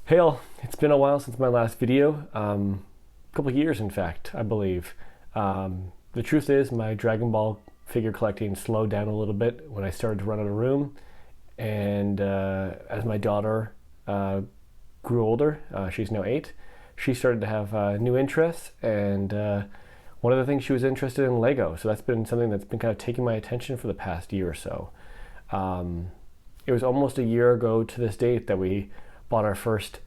Hey all, it's been a while since my last video, a couple of years in fact, I believe. The truth is my Dragon Ball figure collecting slowed down a little bit when I started to run out of room, and as my daughter grew older, she's now 8, she started to have new interests, and one of the things she was interested in Lego, so that's been something that's been kind of taking my attention for the past year or so. It was almost a year ago to this date that we bought our first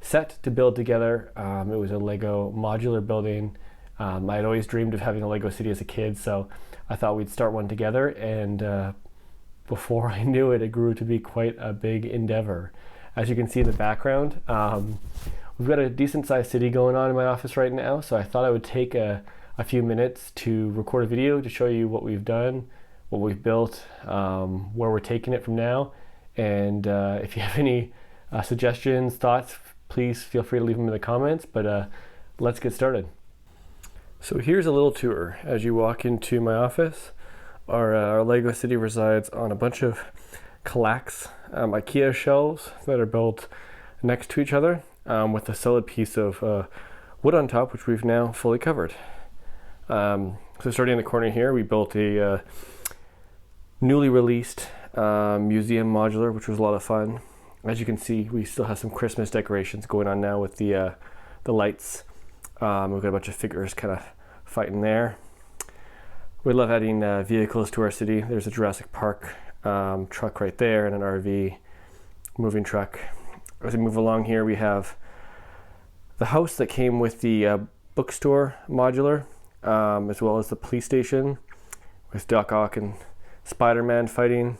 set to build together. It was a Lego modular building. I had always dreamed of having a Lego city as a kid, so I thought we'd start one together, and before I knew it, it grew to be quite a big endeavor. As you can see in the background, we've got a decent sized city going on in my office right now, so I thought I would take a few minutes to record a video to show you what we've done, what we've built, where we're taking it from now, and if you have any suggestions, thoughts, please feel free to leave them in the comments, but let's get started. So here's a little tour. As you walk into my office, our Lego city resides on a bunch of Kallax IKEA shelves that are built next to each other with a solid piece of wood on top, which we've now fully covered. So starting in the corner here, we built a newly released museum modular, which was a lot of fun. As you can see, we still have some Christmas decorations going on now with the lights. We've got a bunch of figures kind of fighting there. We love adding vehicles to our city. There's a Jurassic Park truck right there and an RV moving truck. As we move along here, we have the house that came with the bookstore modular, as well as the police station with Doc Ock and Spider-Man fighting,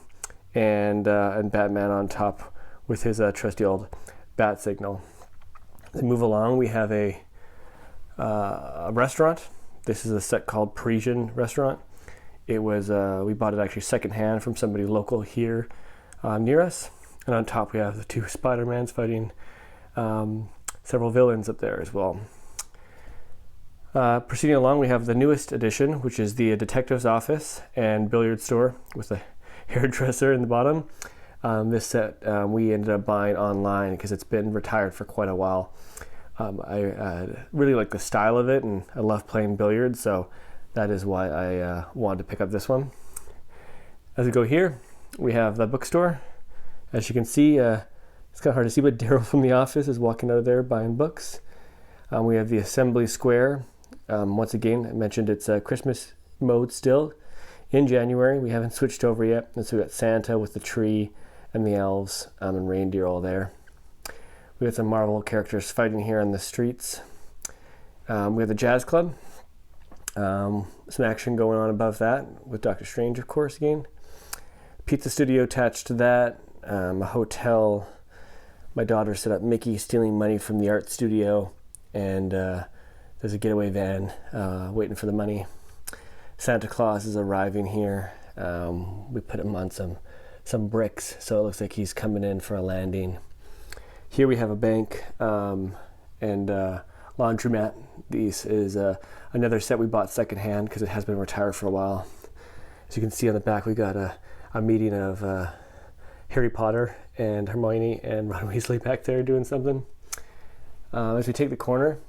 and Batman on top with his trusty old bat signal. As we move along, we have a restaurant. This is a set called Parisian Restaurant. It was we bought it actually secondhand from somebody local here near us. And on top we have the 2 Spider-Mans fighting several villains up there as well. Proceeding along, we have the newest addition, which is the detective's office and billiard store with a hairdresser in the bottom. This set we ended up buying online because it's been retired for quite a while. I really like the style of it, and I love playing billiards, so that is why I wanted to pick up this one. As we go here, we have the bookstore. As you can see, it's kind of hard to see, but Daryl from The Office is walking out of there buying books. We have the Assembly Square. Once again, I mentioned it's Christmas mode still in January. We haven't switched over yet. And so we got Santa with the tree and the elves and reindeer all there. We have some Marvel characters fighting here on the streets. We have the Jazz Club. Some action going on above that with Doctor Strange, of course, again. Pizza studio attached to that. A hotel. My daughter set up Mickey stealing money from the art studio, and there's a getaway van waiting for the money. Santa Claus is arriving here. We put him on some bricks, so it looks like he's coming in for a landing. Here we have a bank and laundromat. This is another set we bought secondhand because it has been retired for a while. As you can see on the back, we got a meeting of Harry Potter and Hermione and Ron Weasley back there doing something. As we take the corner,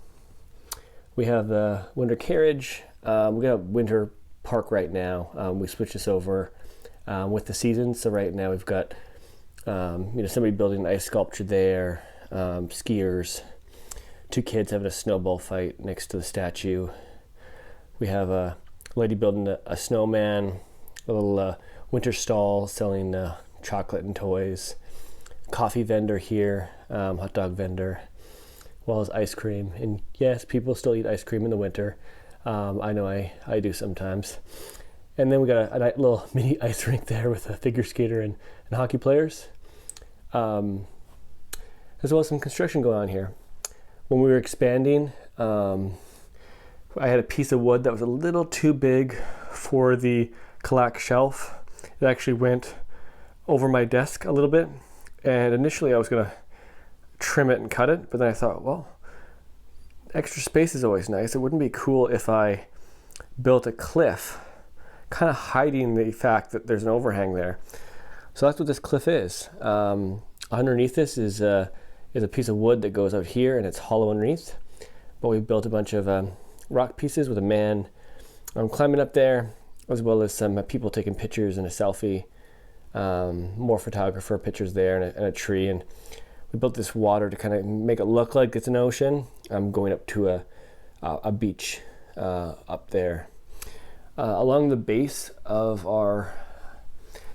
we have the winter carriage. We got a winter park right now. We switched this over with the seasons. So right now we've got somebody building an ice sculpture there, skiers, 2 kids having a snowball fight next to the statue. We have a lady building a snowman, a little winter stall selling chocolate and toys, coffee vendor here, hot dog vendor, as well as ice cream. And yes, people still eat ice cream in the winter. I know I do sometimes. And then we got a little mini ice rink there with a figure skater and hockey players, as well as some construction going on here. When we were expanding, I had a piece of wood that was a little too big for the Kallax shelf. It actually went over my desk a little bit, and initially I was going to trim it and cut it, but then I thought, well, extra space is always nice. It wouldn't be cool if I built a cliff, kind of hiding the fact that there's an overhang there. So that's what this cliff is. Underneath this is is a piece of wood that goes out here and it's hollow underneath. But we built a bunch of rock pieces with a man climbing up there, as well as some people taking pictures and a selfie. More photographer pictures there and a tree. And we built this water to kind of make it look like it's an ocean. I'm going up to a beach up there. Along the base of our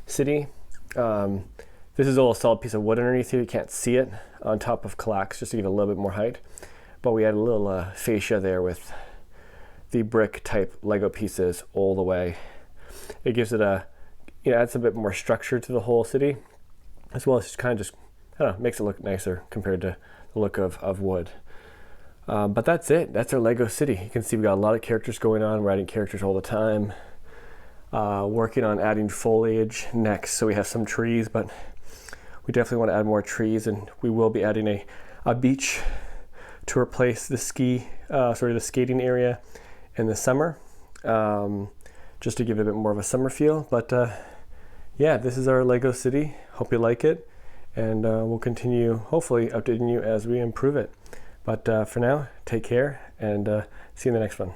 city, this is all a solid piece of wood underneath here. You can't see it, on top of callax, just to give it a little bit more height. But we had a little fascia there with the brick type Lego pieces all the way. It gives it adds a bit more structure to the whole city, as well as just kind of I don't know, makes it look nicer compared to the look of wood. But that's it. That's our Lego city. You can see we got a lot of characters going on. We're adding characters all the time. Working on adding foliage next. So we have some trees, but we definitely want to add more trees, and we will be adding a beach to replace the the skating area in the summer, just to give it a bit more of a summer feel. But yeah, this is our Lego city. Hope you like it, and we'll continue hopefully updating you as we improve it. But for now, take care, and see you in the next one.